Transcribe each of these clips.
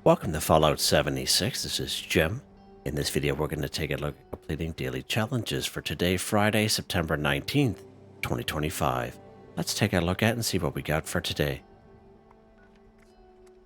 Welcome to Fallout 76. This is Jim. In this video, we're going to take a look at completing daily challenges for today, Friday, September 19th, 2025. Let's take a look at and see what we got for today.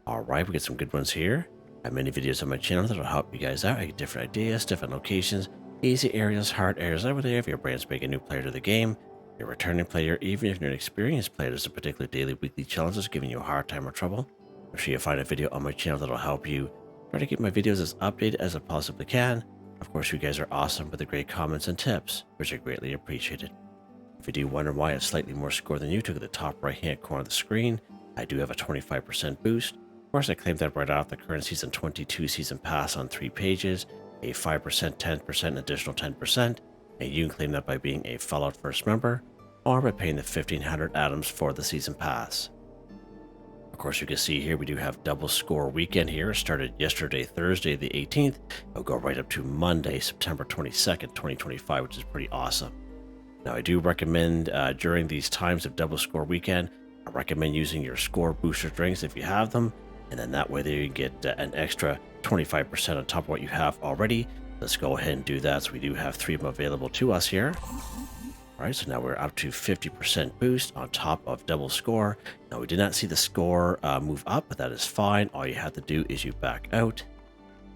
Alright, we got some good ones here. I have many videos on my channel that will help you guys out. I get different ideas, different locations, easy areas, hard areas over there. If you're a brand spanking new player to the game, you're a returning player, even if you're an experienced player, there's a particular daily, weekly challenges giving you a hard time or trouble. I'm sure you'll find a video on my channel that'll help you. Try to keep my videos as updated as I possibly can. Of course, you guys are awesome with the great comments and tips, which are greatly appreciated. If you do wonder why I have slightly more score than you, look at the top right hand corner of the screen. I do have a 25% boost. Of course, I claimed that right off the current Season 22 Season Pass on 3 pages, a 5%, 10%, an additional 10%, and you can claim that by being a Fallout First member, or by paying the 1500 atoms for the Season Pass. Of course, you can see here we do have double score weekend here. It started yesterday, Thursday the 18th. It'll go right up to Monday, September 22nd, 2025, which is pretty awesome. Now, I do recommend during these times of double score weekend, I recommend using your score booster drinks if you have them. And then that way there you get an extra 25% on top of what you have already. Let's go ahead and do that. So we do have 3 of them available to us here. All right, so now we're up to 50% boost on top of double score. Now, we did not see the score move up, but that is fine. All you have to do is you back out.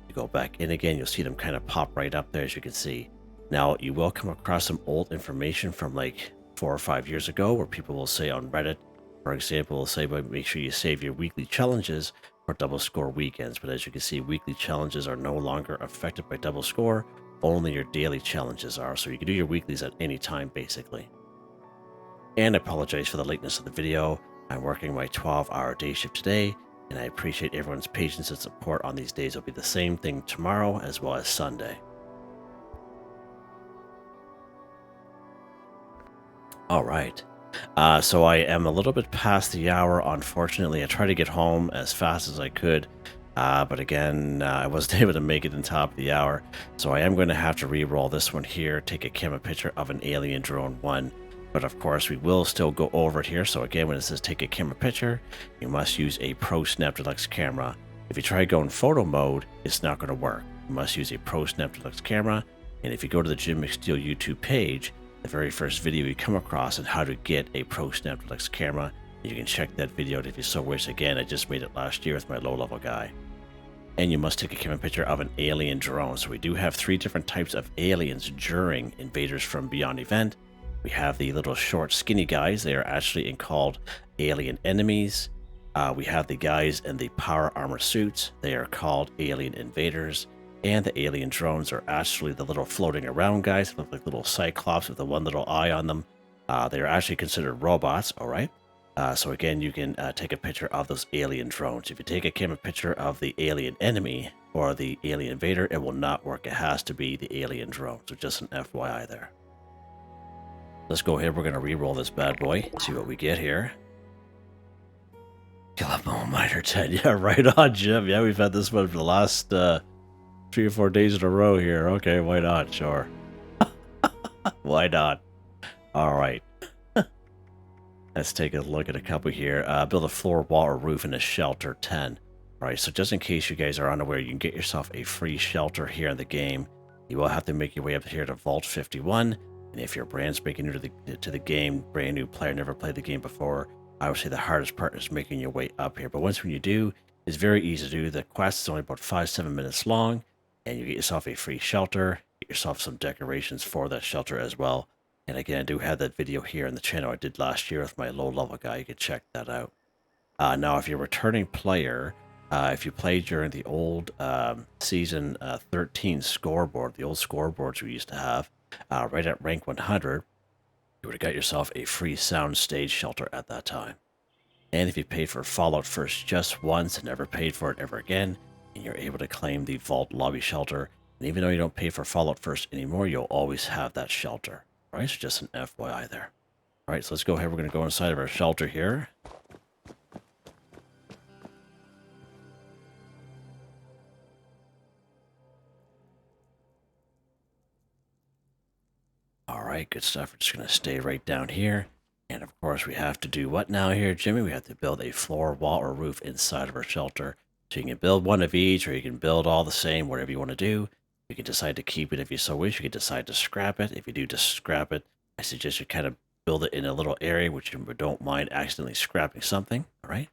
You go back in again, you'll see them kind of pop right up there, as you can see. Now, you will come across some old information from like 4 or 5 years ago where people will say on Reddit, for example, will say, but make sure you save your weekly challenges for double score weekends. But as you can see, weekly challenges are no longer affected by double score. Only your daily challenges are, so you can do your weeklies at any time, basically. And I apologize for the lateness of the video. I'm working my 12-hour day shift today, and I appreciate everyone's patience and support on these days. It'll be the same thing tomorrow as well as Sunday. All right. So I am a little bit past the hour, unfortunately. I tried to get home as fast as I could. But again, I wasn't able to make it in top of the hour, so I am going to have to re-roll this one here, take a camera picture of an alien drone 1. But of course, we will still go over it here. So again, when it says take a camera picture, you must use a Pro Snap Deluxe camera. If you try to go in photo mode, it's not going to work. You must use a Pro Snap Deluxe camera. And if you go to the Jim McSteel YouTube page, the very first video you come across on how to get a Pro Snap Deluxe camera, you can check that video out if you so wish. Again, I just made it last year with my low-level guy. And you must take a camera picture of an alien drone. So we do have 3 different types of aliens during Invaders from Beyond event. We have the little short skinny guys. They are actually called alien enemies. We have the guys in the power armor suits. They are called alien invaders. And the alien drones are actually the little floating around guys. They look like little cyclops with the one little eye on them. They are actually considered robots, all right? So again, you can take a picture of those alien drones. If you take a camera picture of the alien enemy or the alien invader, it will not work. It has to be the alien drone. So just an FYI there. Let's go ahead. We're going to re-roll this bad boy. See what we get here. Kill up on Miter 10. Yeah, right on, Jim. Yeah, we've had this one for the last 3 or 4 days in a row here. Okay, why not? Sure. Why not? All right. Let's take a look at a couple here. Build a floor, wall, or roof in a shelter 10. All right, so just in case you guys are unaware, you can get yourself a free shelter here in the game. You will have to make your way up here to Vault 51. And if you're brand spanking new to the game, brand new player, never played the game before, I would say the hardest part is making your way up here. But once when you do, it's very easy to do. The quest is only about 5-7 minutes long, and you get yourself a free shelter, get yourself some decorations for that shelter as well. And again, I do have that video here on the channel I did last year with my low-level guy. You can check that out. Now, if you're a returning player, if you played during the old Season 13 scoreboard, the old scoreboards we used to have, right at rank 100, you would have got yourself a free sound stage shelter at that time. And if you paid for Fallout First just once and never paid for it ever again, and you're able to claim the Vault Lobby shelter, and even though you don't pay for Fallout First anymore, you'll always have that shelter. All right, so just an FYI there. All right, so let's go ahead. We're going to go inside of our shelter here. All right, good stuff. We're just going to stay right down here. And of course, we have to do what now here, Jimmy? We have to build a floor, wall, or roof inside of our shelter. So you can build one of each, or you can build all the same, whatever you want to do. You can decide to keep it if you so wish. You can decide to scrap it. If you do just scrap it, I suggest you kind of build it in a little area, which you don't mind accidentally scrapping something. All right.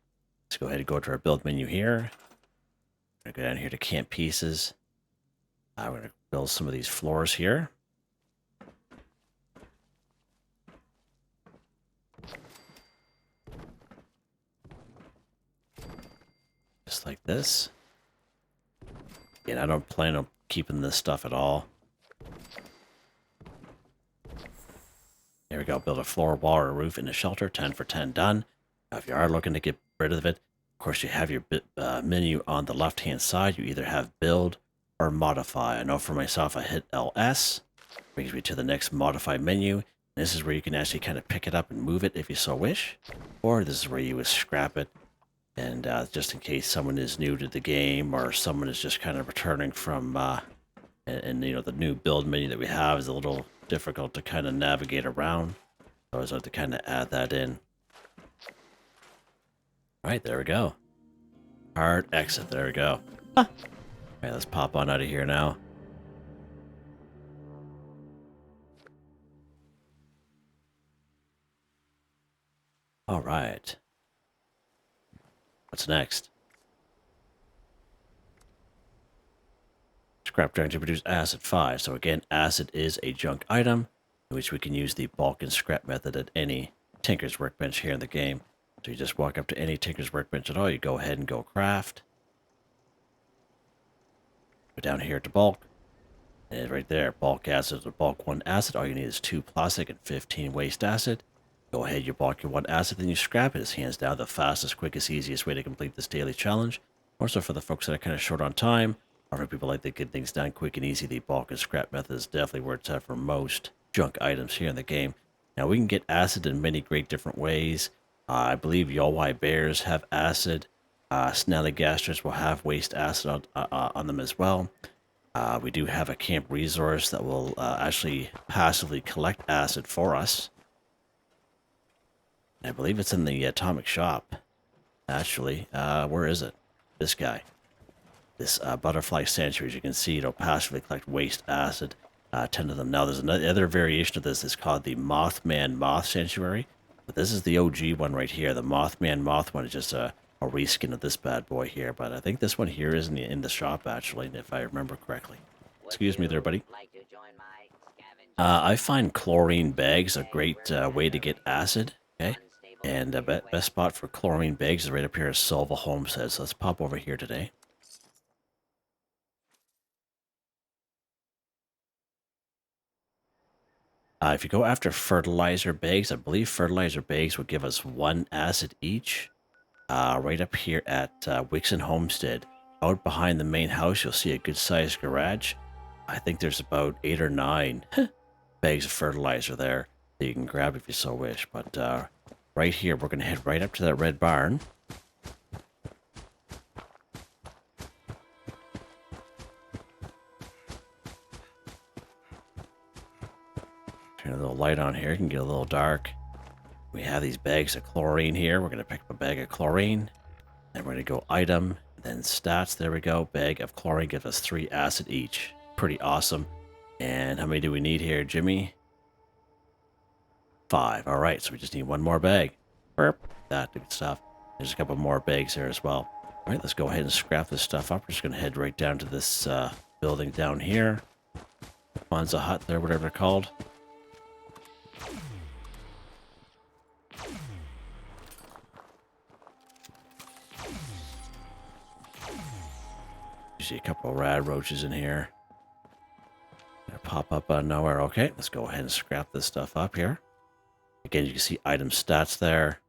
Let's go ahead and go to our build menu here. I'm going to go down here to camp pieces. We're going to build some of these floors here. Just like this. And I don't plan on keeping this stuff at all. There we go. Build a floor, wall, or roof in a shelter. 10 for 10 done. Now, if you are looking to get rid of it, of course, you have your menu on the left-hand side. You either have build or modify. I know for myself, I hit LS. Brings me to the next modify menu. This is where you can actually kind of pick it up and move it if you so wish. Or this is where you would scrap it. And just in case someone is new to the game or someone is just kind of returning from, and you know, the new build menu that we have is a little difficult to kind of navigate around. So I always have to kind of add that in. All right, there we go. Hard exit, there we go. All right, let's pop on out of here now. All right. What's next? Scrap junk to produce acid 5. So again, acid is a junk item, in which we can use the bulk and scrap method at any Tinker's Workbench here in the game. So you just walk up to any Tinker's Workbench at all, you go ahead and go craft. Go down here to bulk. And right there, bulk acid or bulk 1 acid. All you need is 2 plastic and 15 waste acid. Go ahead, you bulk your 1 acid, then you scrap it. It's hands down the fastest, quickest, easiest way to complete this daily challenge. Also for the folks that are kind of short on time, or for people like to get things done quick and easy, the bulk and scrap method is definitely where it's at for most junk items here in the game. Now we can get acid in many great different ways. I believe Yolwai bears have acid. Snallygasters will have waste acid on them as well. We do have a camp resource that will actually passively collect acid for us. I believe it's in the atomic shop. Actually, where is it? This guy. This butterfly sanctuary, as you can see, it'll passively collect waste acid. 10 of them. Now, there's another variation of this. It's called the Mothman Moth Sanctuary. But this is the OG one right here. The Mothman Moth one is just a reskin of this bad boy here. But I think this one here is in the shop, actually, if I remember correctly. Excuse me there, buddy. I find chlorine bags a great way to get acid. Okay. And the best spot for chlorine bags is right up here at Silva Homestead. So let's pop over here today. If you go after fertilizer bags, I believe fertilizer bags would give us 1 acid each. Right up here at Wixon Homestead. Out behind the main house, you'll see a good-sized garage. I think there's about 8 or 9 bags of fertilizer there that you can grab if you so wish. But right here, we're going to head right up to that red barn. Turn a little light on here. It can get a little dark. We have these bags of chlorine here. We're going to pick up a bag of chlorine. Then we're going to go item, then stats. There we go. Bag of chlorine gives us 3 acid each. Pretty awesome. And how many do we need here, Jimmy? 5. All right, so we just need 1 more bag. Burp. That good stuff. There's a couple more bags here as well. All right, let's go ahead and scrap this stuff up. We're just going to head right down to this building down here. Bonza Hut there, whatever they're called. You see a couple of rad roaches in here. Gonna pop up out of nowhere. Okay, let's go ahead and scrap this stuff up here. Again, you can see item stats there.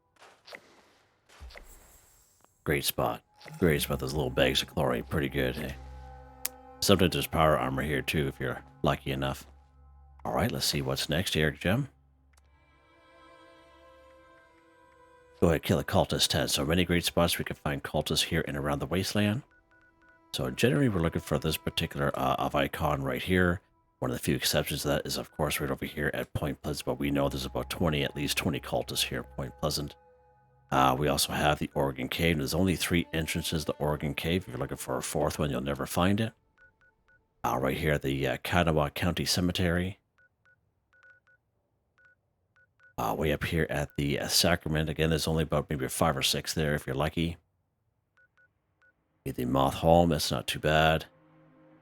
Great spot. Great spot. Those little bags of chlorine. Pretty good, hey? Sometimes there's power armor here, too, if you're lucky enough. All right, let's see what's next here, Jim. Go ahead, kill a cultist 10. So many great spots we can find cultists here and around the wasteland. So generally, we're looking for this particular of icon right here. One of the few exceptions to that is, of course, right over here at Point Pleasant. But we know there's about 20, at least 20 cultists here at Point Pleasant. We also have the Oregon Cave. There's only 3 entrances to the Oregon Cave. If you're looking for a 4th one, you'll never find it. Right here at the Kanawha County Cemetery. Way up here at the Sacrament. Again, there's only about maybe 5 or 6 there if you're lucky. The Moth Hole, that's not too bad.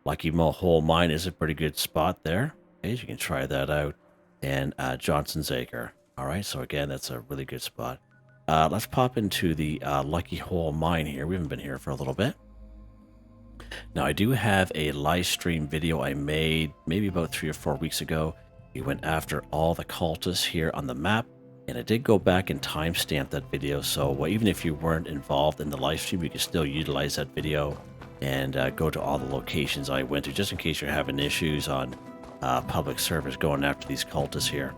Lucky Hole Mine is a pretty good spot there. Okay, you can try that out. And Johnson's Acre. All right, so again, that's a really good spot. Let's pop into the Lucky Hole Mine here. We haven't been here for a little bit. Now, I do have a live stream video I made maybe about 3 or 4 weeks ago. We went after all the cultists here on the map, and I did go back and timestamp that video, so even if you weren't involved in the live stream, you can still utilize that video and go to all the locations I went to, just in case you're having issues on public servers going after these cultists here.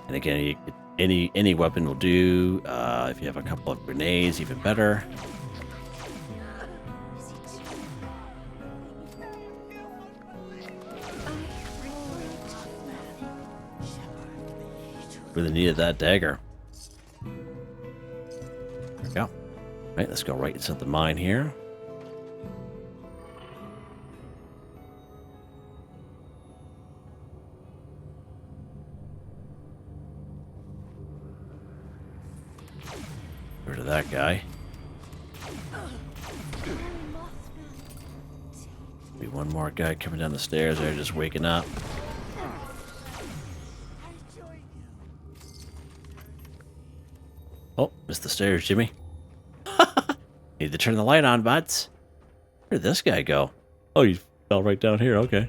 And again, any weapon will do. If you have a couple of grenades, even better. Really needed that dagger. There we go. All right, let's go right inside the mine here. Get rid of that guy. Be one more guy coming down the stairs there, just waking up. Oh, missed the stairs, Jimmy. Need to turn the light on, buds. Where'd this guy go? Oh, he fell right down here. Okay.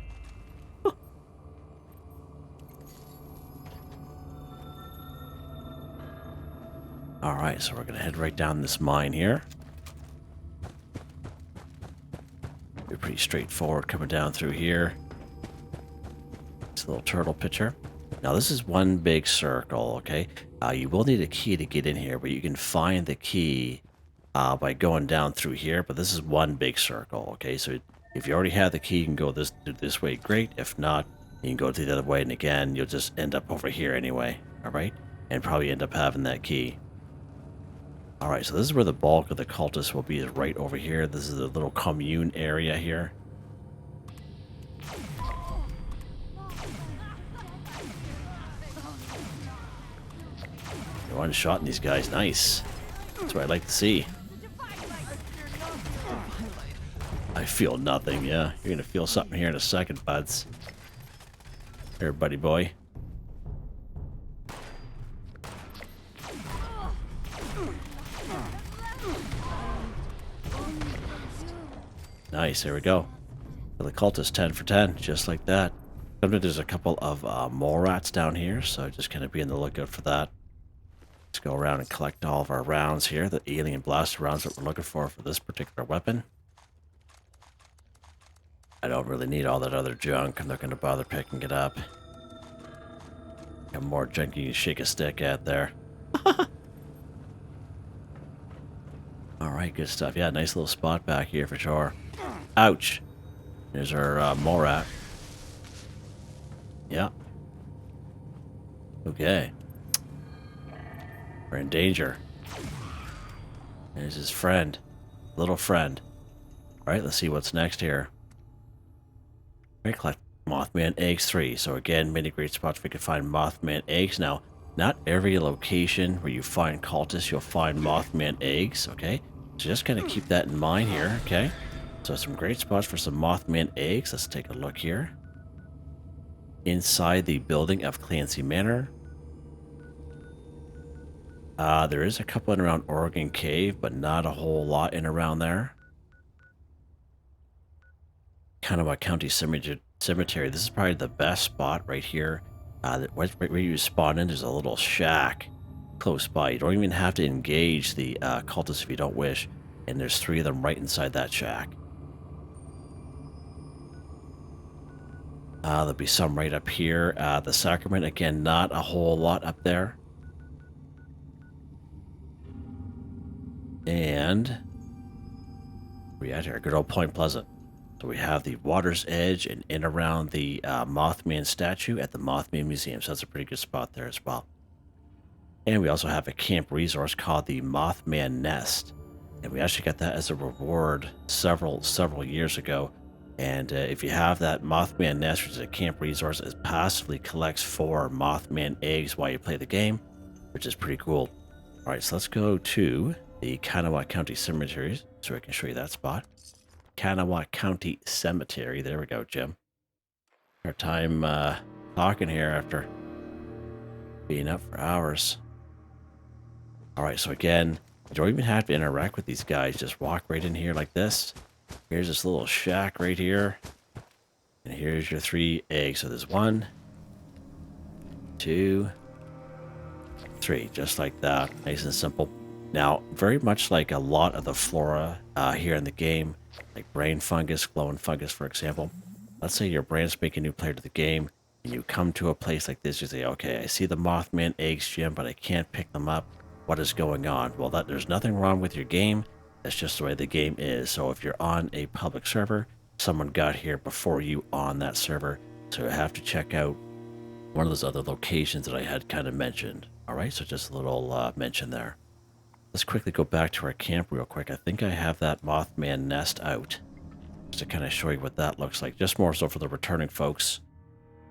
All right, so we're going to head right down this mine here. Be pretty straightforward coming down through here. It's a little turtle picture. Now, this is one big circle, okay? You will need a key to get in here, but you can find the key by going down through here. But this is one big circle, okay? So if you already have the key, you can go this way, great. If not, you can go to the other way, and again, you'll just end up over here anyway, all right? And probably end up having that key. All right, so this is where the bulk of the cultists will be, is right over here. This is the little commune area here. One shot in these guys, nice. That's what I like to see. I feel nothing, yeah. You're gonna feel something here in a second, buds. Here, buddy boy. Nice, there we go. So the cultist 10 for 10, just like that. Sometimes there's a couple of mole rats down here, so just kind of be on the lookout for that. Let's go around and collect all of our rounds here, the alien blaster rounds that we're looking for this particular weapon. I don't really need all that other junk. I'm not going to bother picking it up. Got more junk you can shake a stick at there. Alright, good stuff. Yeah, nice little spot back here for sure. Ouch! There's our mole rat. Yeah. Okay. We're in danger. There's his friend. Little friend. Alright, let's see what's next here. Right, collect Mothman eggs 3. So again, many great spots where we can find Mothman eggs. Now, not every location where you find cultists, you'll find Mothman eggs, okay? So just kind of keep that in mind here, okay? So some great spots for some Mothman eggs. Let's take a look here. Inside the building of Clancy Manor. There is a couple in around Oregon Cave, but not a whole lot in around there. Kanawha County Cemetery. This is probably the best spot right here. Right where you spawn in, there's a little shack close by. You don't even have to engage the cultists if you don't wish. And there's 3 of them right inside that shack. There'll be some right up here. The Sacrament, again, not a whole lot up there. And we at here, good old Point Pleasant. So we have the Water's Edge and in around the Mothman statue at the Mothman Museum. So that's a pretty good spot there as well. And we also have a camp resource called the Mothman Nest. And we actually got that as a reward several years ago. And if you have that Mothman Nest, which is a camp resource, it passively collects 4 Mothman eggs while you play the game, which is pretty cool. All right, so let's go to the Kanawha County Cemetery so I can show you that spot. Kanawha County Cemetery. There we go, Jim. Our time talking here after being up for hours. All right, so again, you don't even have to interact with these guys. Just walk right in here like this. Here's this little shack right here. And here's your 3 eggs. So there's 1, 2, 3, just like that. Nice and simple. Now, very much like a lot of the flora here in the game, like brain fungus, glowing fungus, for example. Let's say you're a brand spanking new player to the game, and you come to a place like this, you say, okay, I see the Mothman eggs, Jim, but I can't pick them up. What is going on? Well, there's nothing wrong with your game. That's just the way the game is. So if you're on a public server, someone got here before you on that server. So you have to check out one of those other locations that I had kind of mentioned. All right, so just a little mention there. Let's quickly go back to our camp real quick. I think I have that Mothman nest out just to kind of show you what that looks like. Just more so for the returning folks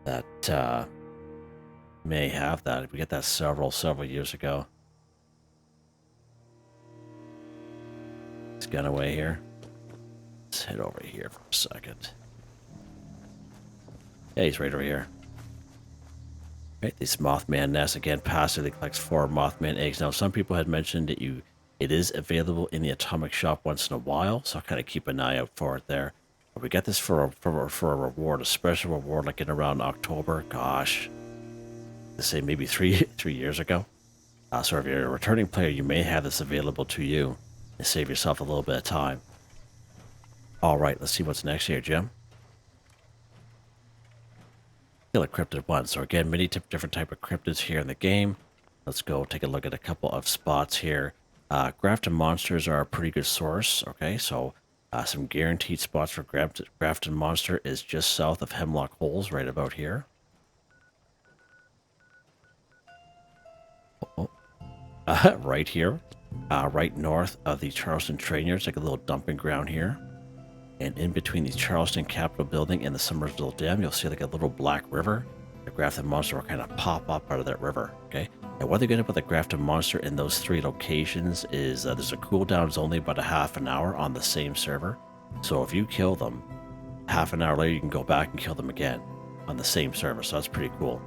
that may have that. We get that several years ago. Let's get away here. Let's head over here for a second. Yeah, he's right over here. Right, this Mothman nest again passively collects 4 Mothman eggs. Now, some people had mentioned that it is available in the atomic shop once in a while, so I'll kind of keep an eye out for it there. But we got this for a reward, a special reward, like in around October. Gosh, let's say maybe three years ago. So if you're a returning player, you may have this available to you and save yourself a little bit of time. All right, let's see what's next here, Jim. Kill a cryptid one. So again, many different type of cryptids here in the game. Let's go take a look at a couple of spots here. Grafton monsters are a pretty good source. Okay, so some guaranteed spots for Grafton monster is just south of Hemlock Holes, right about here. Right here, right north of the Charleston train yard. It's like a little dumping ground here. And in between the Charleston Capitol building and the Summersville Dam, you'll see like a little black river. The Grafton monster will kind of pop up out of that river, okay? And what they're going to put the Grafton monster in those 3 locations is there's a cooldown only about a half an hour on the same server. So if you kill them, half an hour later you can go back and kill them again on the same server. So that's pretty cool.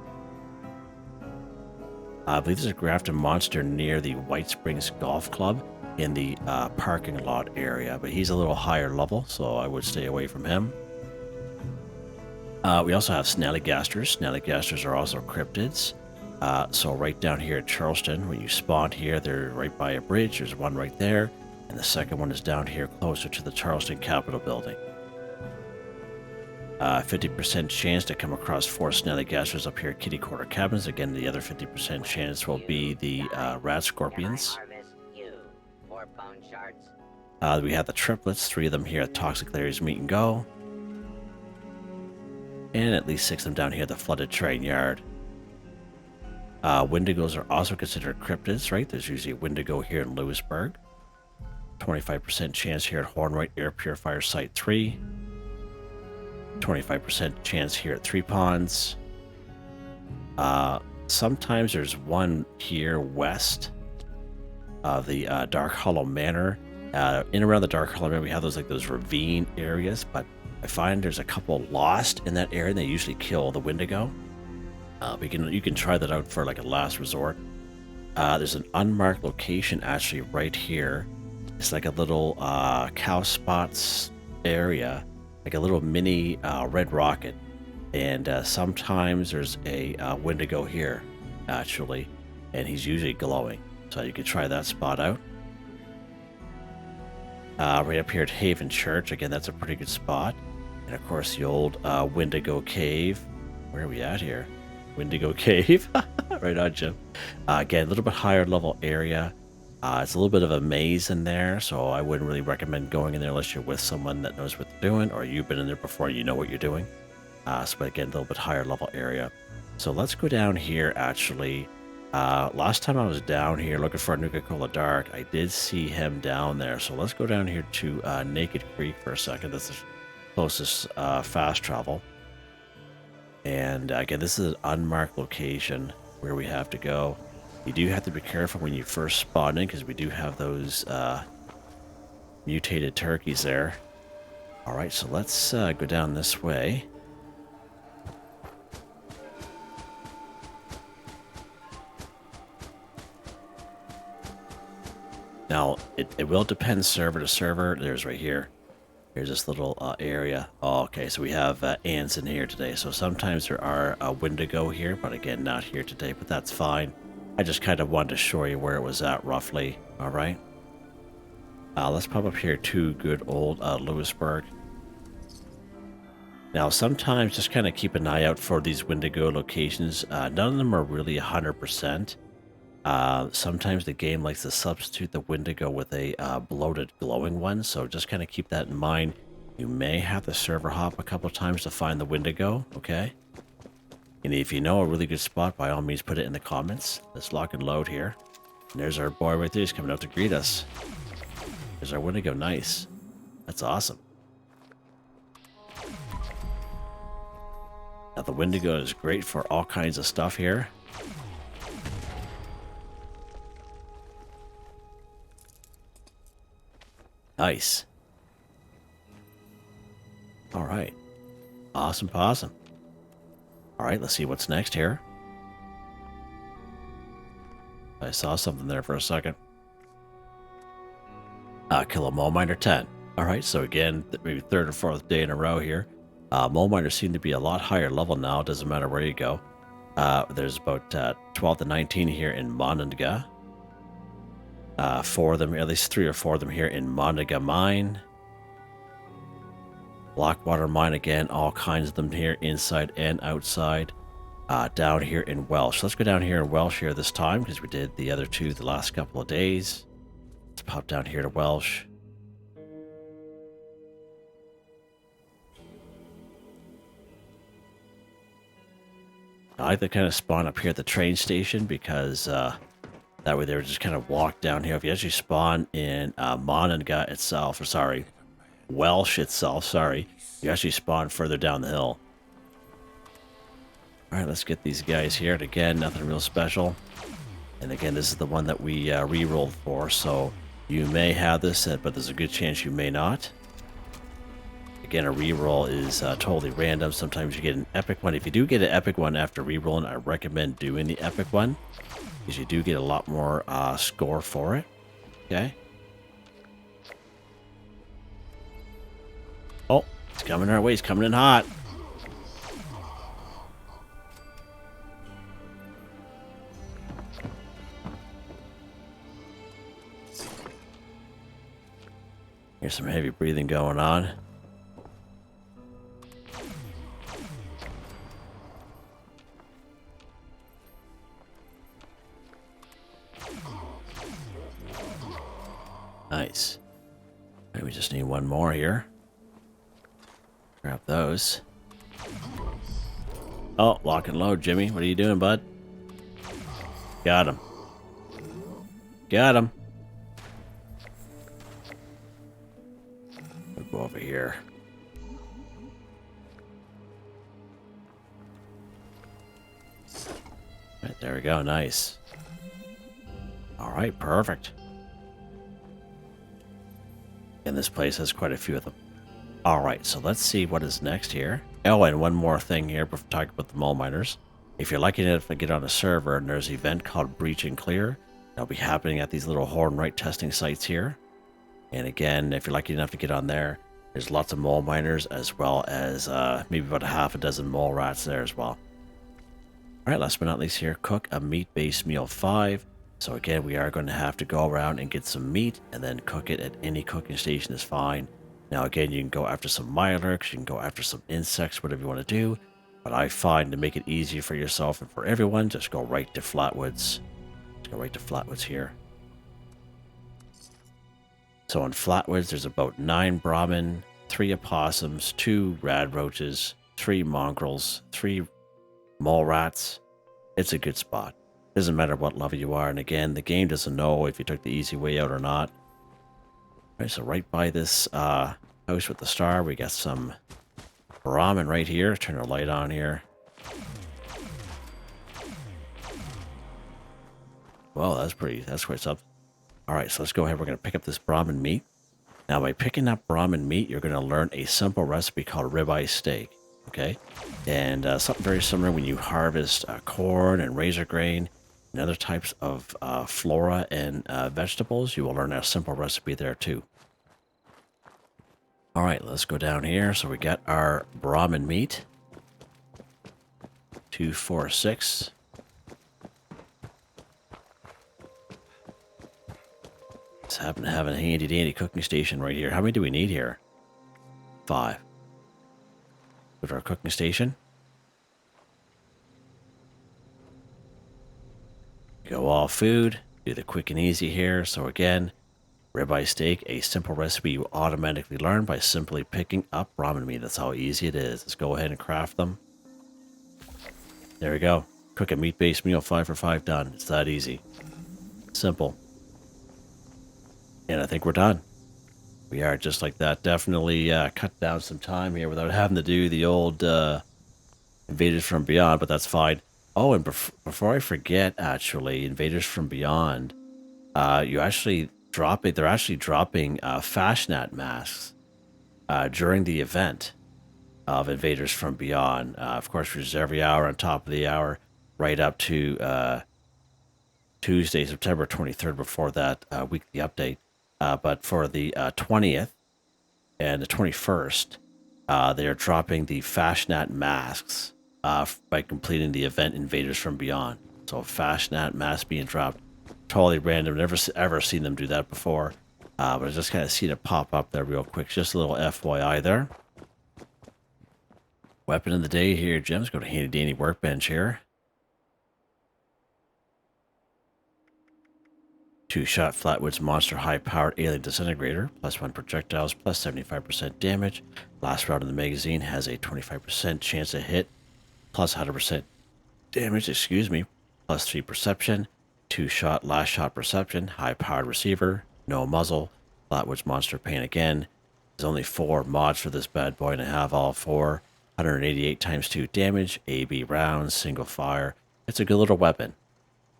I believe there's a Grafton monster near the White Springs Golf Club in the parking lot area, but he's a little higher level, so I would stay away from him. We also have snallygasters. Snallygasters are also cryptids. So right down here at Charleston, when you spawn here, they're right by a bridge. There's one right there, and the second one is down here closer to the Charleston Capitol building. 50% chance to come across 4 snallygasters up here at Kitty Corner Cabins. Again, the other 50% chance will be the rat scorpions. We have the triplets, 3 of them here at Toxic Larry's Meet and Go. And at least 6 of them down here at the Flooded Train Yard. Wendigos are also considered cryptids, right? There's usually a Wendigo here in Lewisburg. 25% chance here at Hornwright Air Purifier Site 3. 25% chance here at 3 Ponds. Sometimes there's one here west of the Dark Hollow Manor. In and around the Dark Hollow Manor, we have those ravine areas, but I find there's a couple lost in that area, and they usually kill the Wendigo. You can try that out for like a last resort. There's an unmarked location actually right here. It's like a little cow spots area, like a little mini red rocket, and sometimes there's a Wendigo here actually, and he's usually glowing, so you can try that spot out. Right up here at Haven Church, again, that's a pretty good spot. And of course the old Wendigo Cave. Where are we at here? Wendigo Cave. Right on, Jim. Again, a little bit higher level area. It's a little bit of a maze in there, so I wouldn't really recommend going in there unless you're with someone that knows what they're doing, or you've been in there before and you know what you're doing. But again, a little bit higher level area. So let's go down here actually Last time I was down here looking for a Nuka-Cola Dark, I did see him down there. So let's go down here to Naked Creek for a second. That's the closest fast travel. And again, this is an unmarked location where we have to go. You do have to be careful when you first spawn in because we do have those mutated turkeys there. All right, so let's go down this way. Now, it will depend server to server. There's right here. Here's this little area. Oh, okay, so we have ants in here today. So sometimes there are a Wendigo here, but again, not here today, but that's fine. I just kind of wanted to show you where it was at roughly. All right. Let's pop up here to good old Lewisburg. Now, sometimes just kind of keep an eye out for these Wendigo locations. None of them are really 100%. Sometimes the game likes to substitute the Wendigo with a bloated glowing one, so just kind of keep that in mind. You may have to server hop a couple times to find the Wendigo, okay? And if you know a really good spot, by all means put it in the comments. Let's lock and load here. And there's our boy right there. He's coming out to greet us. There's our Wendigo. Nice. That's awesome. Now the Wendigo is great for all kinds of stuff here. Nice. All right. Awesome possum. All right, let's see what's next here. I saw something there for a second. Kill a mole miner 10. All right, so again, maybe third or fourth day in a row here. Mole miners seem to be a lot higher level now. Doesn't matter where you go. There's about 12 to 19 here in Monongah. 4 of them, at least 3 or 4 of them here in Monongah Mine. Blackwater Mine again, all kinds of them here, inside and outside. Down here in Welsh. Let's go down here in Welsh here this time, because we did the other 2 the last couple of days. Let's pop down here to Welsh. I like to kind of spawn up here at the train station, because that way they would just kind of walk down here. If you actually spawn in Monongah itself, or sorry, Welsh itself, sorry, you actually spawn further down the hill. All right, let's get these guys here. And again, nothing real special. And again, this is the one that we re-rolled for, so you may have this, but there's a good chance you may not. Again, a re-roll is totally random. Sometimes you get an epic one. If you do get an epic one after re-rolling, I recommend doing the epic one, because you do get a lot more score for it. Okay. Oh, it's coming our way. He's coming in hot. Here's some heavy breathing going on. Nice. Right, we just need one more here. Grab those. Oh, lock and load, Jimmy. What are you doing, bud? Got him. Got him. We'll go over here. Right, there we go. Nice. All right, perfect. And this place has quite a few of them. All right, so let's see what is next here. Oh, and one more thing here before talking about the mole miners. If you're lucky enough to get on a server, and there's an event called Breach and Clear, that'll be happening at these little horn right testing sites here. And again, if you're lucky enough to get on there, there's lots of mole miners, as well as maybe about a half a dozen mole rats there as well. All right, last but not least here, cook a meat-based meal 5. So again, we are going to have to go around and get some meat and then cook it at any cooking station is fine. Now again, you can go after some Mirelurks, you can go after some insects, whatever you want to do. But I find to make it easier for yourself and for everyone, just go right to Flatwoods. Let's go right to Flatwoods here. So on Flatwoods, there's about 9 Brahmin, 3 opossums, 2 rad roaches, 3 mongrels, 3 mole rats. It's a good spot. Doesn't matter what level you are, and again, the game doesn't know if you took the easy way out or not. Alright, so right by this house with the star, we got some ramen right here. Turn the light on here. Well, that's quite something. Alright, so let's go ahead. We're going to pick up this Brahmin meat. Now, by picking up Brahmin meat, you're going to learn a simple recipe called ribeye steak. Okay? And something very similar when you harvest corn and razor grain and other types of flora and vegetables, you will learn a simple recipe there too. All right, let's go down here. So we got our Brahmin meat. 246. Just happen to have a handy dandy cooking station right here. How many do we need here? 5. Go to our cooking station. Go all food. Do the quick and easy here. So again, ribeye steak, a simple recipe you automatically learn by simply picking up ramen meat. That's how easy it is. Let's go ahead and craft them. There we go. Cook a meat-based meal, 5 for 5 done. It's that easy. Simple. And I think we're done. We are just like that. Definitely cut down some time here without having to do the old Invaders from Beyond, but that's fine. Oh, and before I forget, actually, Invaders from Beyond, they're actually dropping fashnet masks during the event of Invaders from Beyond. Of course, which is every hour on top of the hour, right up to Tuesday, September 23rd, before that weekly update. But for the 20th and the 21st, they're dropping the fashnet masks by completing the event Invaders from Beyond. So fashnet masks being dropped. Totally random. Never ever seen them do that before. But I just kind of seen it pop up there real quick. Just a little FYI there. Weapon of the day here, Gems. Go to handy dandy workbench here. 2-shot Flatwoods Monster High-Powered Alien Disintegrator. +1 projectiles, +75% damage. Last round of the magazine has a 25% chance to hit. +100% damage, +3 perception. 2-shot last shot perception. High-powered receiver. No muzzle. Flatwoods Monster Pain again. There's only 4 mods for this bad boy, and I have all 4. 188 times 2 damage. AB rounds. Single fire. It's a good little weapon.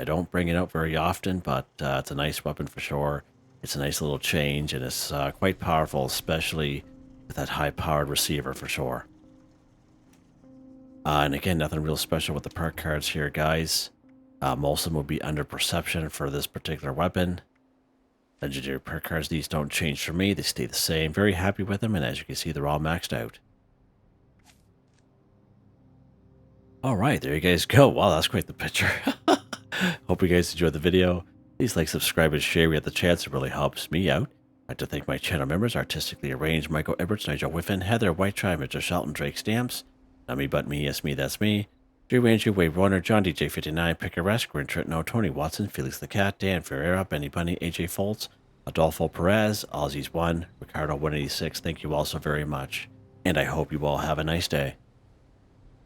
I don't bring it out very often, but it's a nice weapon for sure. It's a nice little change, and it's quite powerful, especially with that high-powered receiver for sure. And again, nothing real special with the perk cards here, guys. Most of them will be under perception for this particular weapon. Legendary perk cards, these don't change for me. They stay the same. Very happy with them, and as you can see, they're all maxed out. All right, there you guys go. Wow, that's quite the picture. Hope you guys enjoyed the video. Please like, subscribe, and share. We have the chance. It really helps me out. I'd like to thank my channel members, Artistically Arranged, Michael Edwards, Nigel Wiffen, Heather, Whitetribe, Mr. Shelton, Drake Stamps, NotMeButMeYesMeThatsMe, Drew Andrew, Wave Warner, John DJ59, Picaresque, Grin Trenton, Tony Watson, Felix the Cat, Dan Ferreira, Benny Bunny, AJ Foltz, Adolfo Perez, Aussies1, Ricardo186. Thank you all so very much. And I hope you all have a nice day.